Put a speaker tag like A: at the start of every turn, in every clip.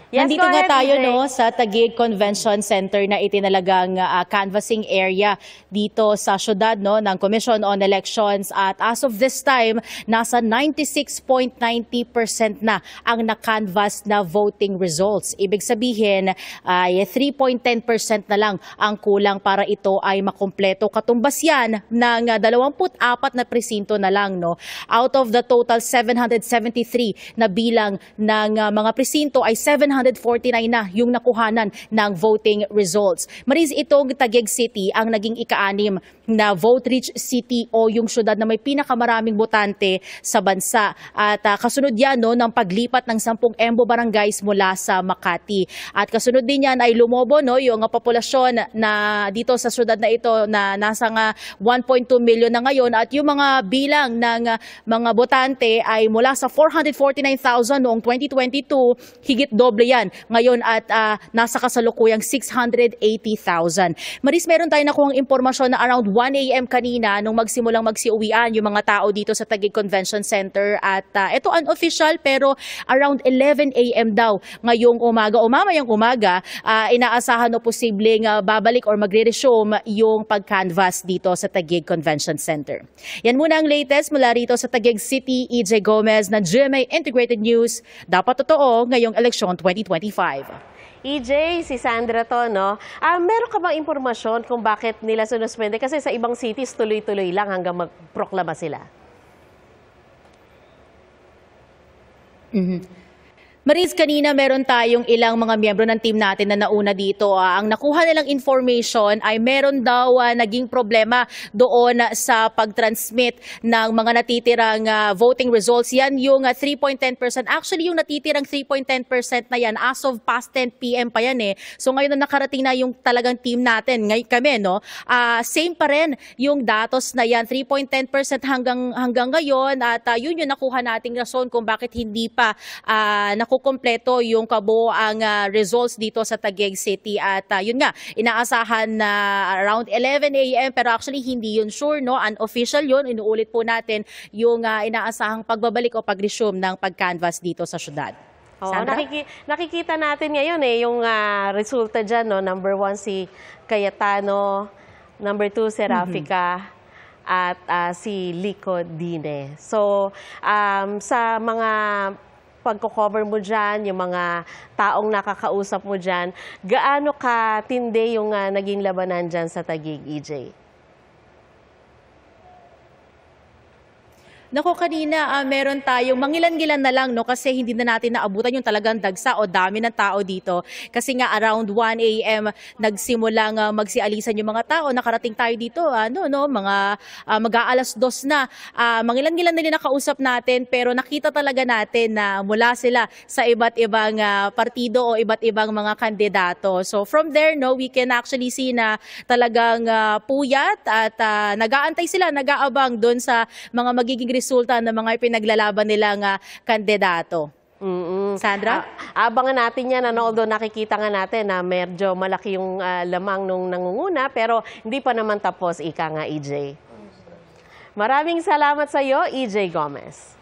A: Yes,
B: Nandito
A: go
B: nga
A: ahead,
B: tayo
A: EJ.
B: sa Taguig Convention Center na itinalagang canvassing area dito sa syudad ng Commission on Elections, at as of this time nasa 96.90% na ang na-canvass na voting results. Ibig sabihin ay 3.10% na lang ang kulang para ito ay makumpleto. Katumbas yan ng 24 na presinto na lang. Out of the total 773 na bilang ng mga presinto ay 749 na yung nakuhanan ng voting results. Maris, itong Taguig City ang naging ika-6 na vote-rich city o yung syudad na may pinakamaraming botante sa bansa. At kasunod yan ng paglipat ng 10 EMBO barangays mula sa Makati. At kasunod din yan ay lumobo yung populasyon na dito sa syudad na ito na nasa 1.2 million na ngayon, at yung mga bilang ng mga botante ay mula sa 449,000 noong 2022, higit doble yan ngayon at nasa kasalukuyang 680,000. Maris, meron tayo nakuhang impormasyon na around 1 a.m. kanina nung magsimulang magsiuwian yung mga tao dito sa Taguig Convention Center, at ito unofficial pero around 11 a.m. daw ngayong umaga o mamayang umaga inaasahan o posibleng babalik or magre-resume yung pag-canvass dito sa Taguig Convention Center. Yan muna ang latest mula rito sa Taguig City. EJ Gomez ng GMA Integrated News. Dapat totoo ngayong eleksyon 2025.
A: EJ, si Sandra to, no? Meron ka bang impormasyon kung bakit nila sinuspende? Kasi sa ibang cities, tuloy-tuloy lang hanggang magproklama sila.
B: Maris, kanina meron tayong ilang mga miyembro ng team natin na nauna dito. Ang nakuha nilang information ay meron daw naging problema doon sa pag-transmit ng mga natitirang voting results. Yan yung 3.10%. Actually, yung natitirang 3.10% na yan, as of past 10 p.m. pa yan eh. So ngayon na nakarating na yung talagang team natin, kami, same pa rin yung datos na yan, 3.10% hanggang ngayon. At yun yung nakuha nating rason kung bakit hindi pa kumpleto yung kabuoang results dito sa Taguig City. At yun nga, inaasahan na around 11 a.m. pero actually hindi yun sure, unofficial yun. Inuulit po natin yung inaasahang pagbabalik o pag-resume ng pag-canvass dito sa syudad. Sandra?
A: Nakikita natin ngayon yung resulta dyan, number 1 si Cayetano, number 2 si Rafica, at si Lico Dine. So sa mga pagko-cover mo dyan, yung mga taong nakakausap mo dyan, gaano katindi yung naging labanan dyan sa Taguig, EJ?
B: Nako, kanina meron tayong mangilan-gilan na lang kasi hindi na natin naabutan yung talagang dagsa o dami ng tao dito. Kasi nga around 1 a.m. nagsimulang magsialisan yung mga tao. Nakarating tayo dito mga mag-aalas 2 na. Mangilan-gilan na din nakausap natin, pero nakita talaga natin na mula sila sa iba't ibang partido o iba't ibang mga kandidato. So from there we can actually see na talagang puyat at nag-aantay sila, nag-aabang doon sa mga magiging resulta ng mga ipinaglalaban nilang kandidato. Sandra?
A: Abangan natin yan, although nakikita nga natin na medyo malaki yung lamang nung nangunguna, pero hindi pa naman tapos, ika nga, EJ. Maraming salamat sa iyo, EJ Gomez.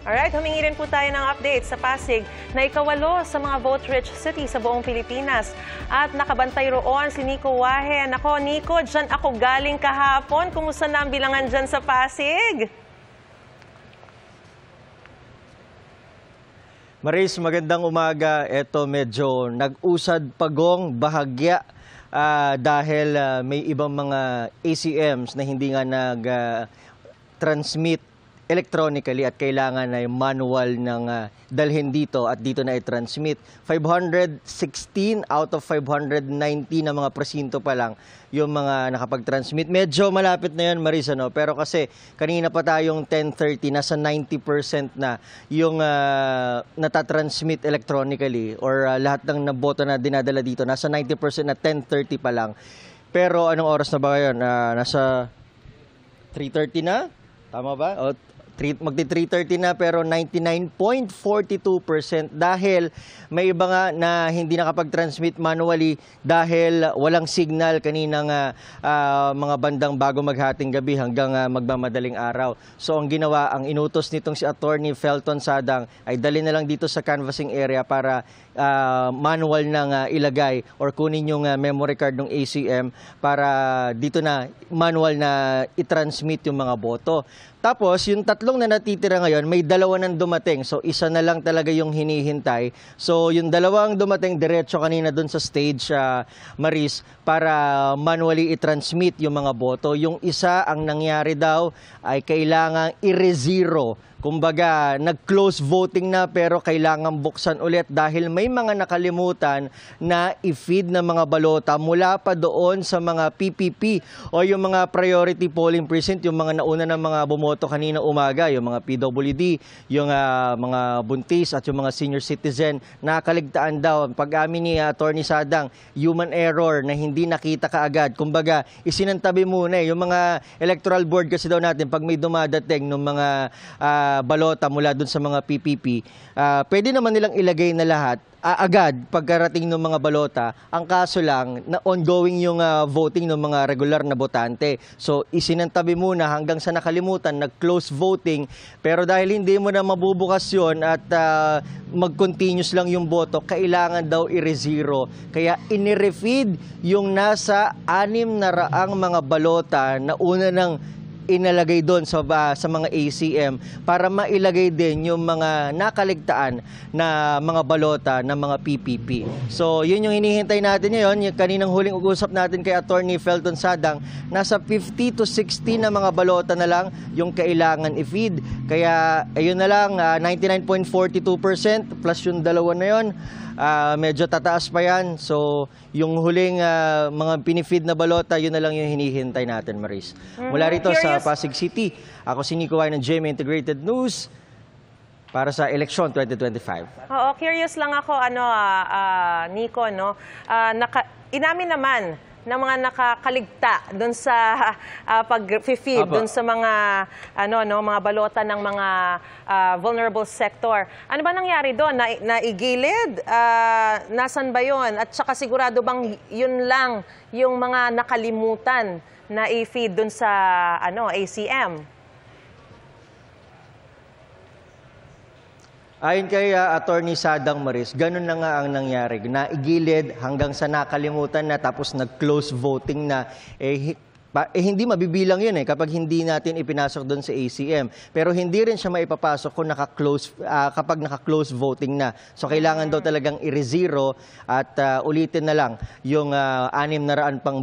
C: Alright, humingi rin po tayo ng update sa Pasig na ika-8 sa mga vote-rich city sa buong Pilipinas. At nakabantay roon si Nico Wahe. Nako, Nico, dyan ako galing kahapon. Kumusta na ang bilangan dyan sa Pasig?
D: Maris, magandang umaga. Ito medyo nag-usad pagong bahagya dahil may ibang mga ACMs na hindi nga nag-transmit electronically at kailangan ay manual ng dalhin dito at dito na i-transmit. 516 out of 590 na mga presinto pa lang yung mga nakapag-transmit. Medyo malapit na yun, Marisa, pero kasi kanina pa tayong 10:30, nasa 90% na yung natatransmit electronically or lahat ng naboto na dinadala dito. Nasa 90% na 10:30 pa lang. Pero anong oras na ba ngayon? Nasa 3:30 na? Tama ba? O, magti-3:30 na pero 99.42% dahil may iba nga na hindi nakapag-transmit manually dahil walang signal kaninang mga bandang bago maghating gabi hanggang magmamadaling araw. So ang ginawa, ang inutos nitong si Attorney Felton Sadang ay dali na lang dito sa canvassing area para manual na ilagay or kunin yung memory card ng ACM para dito na manual na i-transmit yung mga boto. Tapos, yung tatlong na natitira ngayon, may dalawa nang dumating. So, isa na lang talaga yung hinihintay. So, yung dalawang dumating, diretso kanina dun sa stage, Maris, para manually i-transmit yung mga boto. Yung isa, ang nangyari daw, ay kailangang i-rezero. Kumbaga, nag-close voting na pero kailangan buksan ulit dahil may mga nakalimutan na i-feed na mga balota mula pa doon sa mga PPP o yung mga priority polling precinct, yung mga nauna ng mga bumoto kanina umaga, yung mga PWD, yung mga buntis at yung mga senior citizen, nakaligtaan daw. Pag-amin ni Attorney Sadang, human error na hindi nakita kaagad. Kumbaga, isinantabi muna yung mga electoral board kasi daw natin pag may dumadating ng mga balota mula dun sa mga PPP, pwede naman nilang ilagay na lahat agad pagkarating ng mga balota. Ang kaso lang, na ongoing yung voting ng mga regular na botante. So, isinantabi muna hanggang sa nakalimutan, nag-close voting. Pero dahil hindi mo na mabubukas yun at mag-continuous lang yung boto, kailangan daw i-rezero. Kaya inirefeed yung nasa 600 mga balota na una ng inalagay doon sa mga ACM para mailagay din yung mga nakaligtaan na mga balota ng mga PPP. So, yun yung hinihintay natin ngayon. Yung kaninang huling usap natin kay Attorney Felton Sadang, nasa 50 to 60 na mga balota na lang yung kailangan i-feed. Kaya, ayun na lang, 99.42% plus yung dalawa na yun. Medyo tataas pa yan. So, yung huling mga pinifeed na balota, yun na lang yung hinihintay natin, Maris. Mula rito sa Pasig City, ako si Nico Way ng GMA Integrated News para sa eleksyon 2025.
C: Oo, curious lang ako, Nico, no? Inamin naman ng mga nakakaligta doon sa pag-feed doon sa mga mga balota ng mga vulnerable sector. Ano ba nangyari doon? Naigilid? Nasaan ba 'yon? At saka sigurado bang yun lang yung mga nakalimutan na i-feed doon sa ACM?
D: Ayon kay Attorney Sadang, Maris, ganun na nga ang nangyari. Naigilid hanggang sa nakalimutan na tapos nag-close voting na. Hindi mabibilang yun kapag hindi natin ipinasok doon sa ACM. Pero hindi rin siya maipapasok kung kapag naka-close voting na. So kailangan daw talagang i-rezero at ulitin na lang yung 600 pang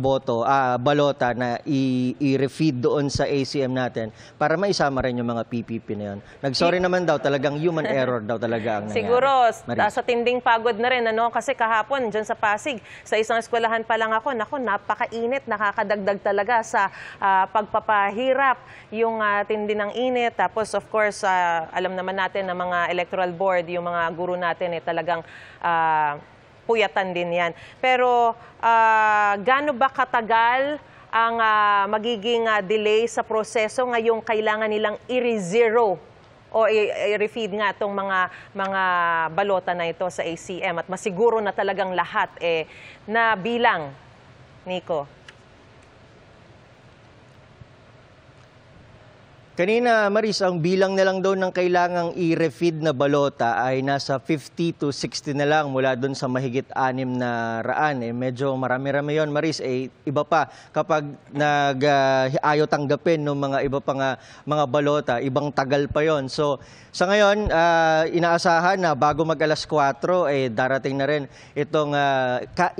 D: balota na i-refeed doon sa ACM natin para maisama rin yung mga PPP na yun. Nagsorry naman daw, talagang human error daw talaga ang nangyari.
C: Siguro, sa tinding pagod na rin, kasi kahapon dyan sa Pasig, sa isang eskwelahan pa lang ako, napakainit, nakakadagdag talaga sa pagpapahirap yung tindi ng init. Tapos of course, alam naman natin na mga electoral board, yung mga guro natin talagang puyatan din yan. Pero gaano ba katagal ang magiging delay sa proseso ngayong kailangan nilang i-rezero o i-refeed nga itong mga balota na ito sa ACM at masiguro na talagang lahat na bilang, Nico?
D: Kanina, Maris, ang bilang na lang daw ng kailangang i-refeed na balota ay nasa 50 to 60 na lang mula doon sa mahigit 600. Medyo marami-rami yun, Maris. Iba pa, kapag ayaw tanggapin ng mga iba pang mga balota, ibang tagal pa yon. So, sa ngayon, inaasahan na bago mag-alas 4, darating na rin itong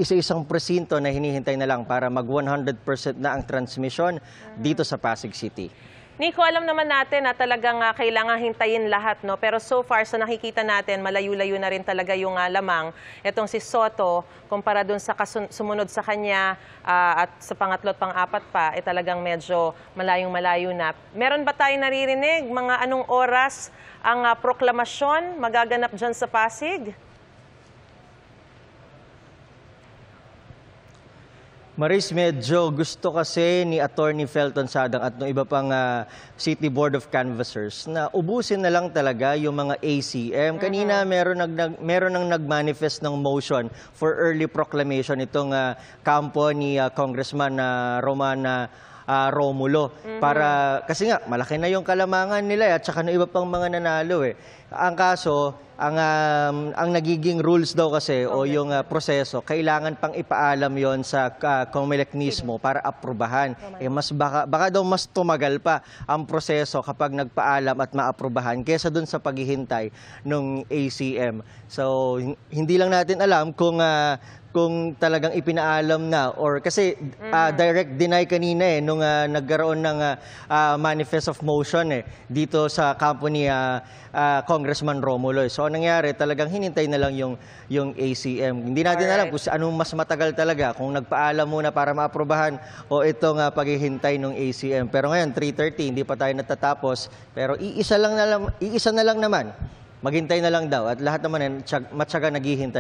D: isa-isang presinto na hinihintay na lang para mag 100% na ang transmission dito sa Pasig City.
C: Nico, alam naman natin na talagang kailangan hintayin lahat, no? Pero so far, sa nakikita natin, malayo-layo na rin talaga yung lamang. Itong si Soto, kumpara dun sa sumunod sa kanya at sa pangatlo at pang-apat pa, talagang medyo malayong-malayo na. Meron ba tayong naririnig? Mga anong oras ang proklamasyon magaganap dyan sa Pasig?
D: Maris, medyo gusto kasi ni Attorney Felton Sadang at ng iba pang City Board of Canvassers na ubusin na lang talaga yung mga ACM. Kanina meron nang nag-manifest ng motion for early proclamation itong kampo ni Congressman Romana Romulo. Para, kasi nga, malaki na yung kalamangan nila at saka ng iba pang mga nanalo eh. Ang kaso, ang nagiging rules daw kasi o yung proseso, kailangan pang ipaalam yon sa COMELEC mismo para aprubahan. Baka daw mas tumagal pa ang proseso kapag nagpaalam at maaprubahan kesa dun sa paghihintay ng ACM. So, hindi lang natin alam kung talagang ipinaalam na or kasi direct deny kanina nung nagkaroon ng manifest of motion dito sa kampo ni Congressman Romulo. So nangyari talagang hinintay na lang yung ACM. Hindi natin alam kung anong mas matagal talaga, kung nagpaalam muna para maaprobahan o itong paghihintay ng ACM. Pero ngayon 3:30 hindi pa tayo natatapos, pero iisa na lang naman. Maghintay na lang daw at lahat naman matyaga naghihintay.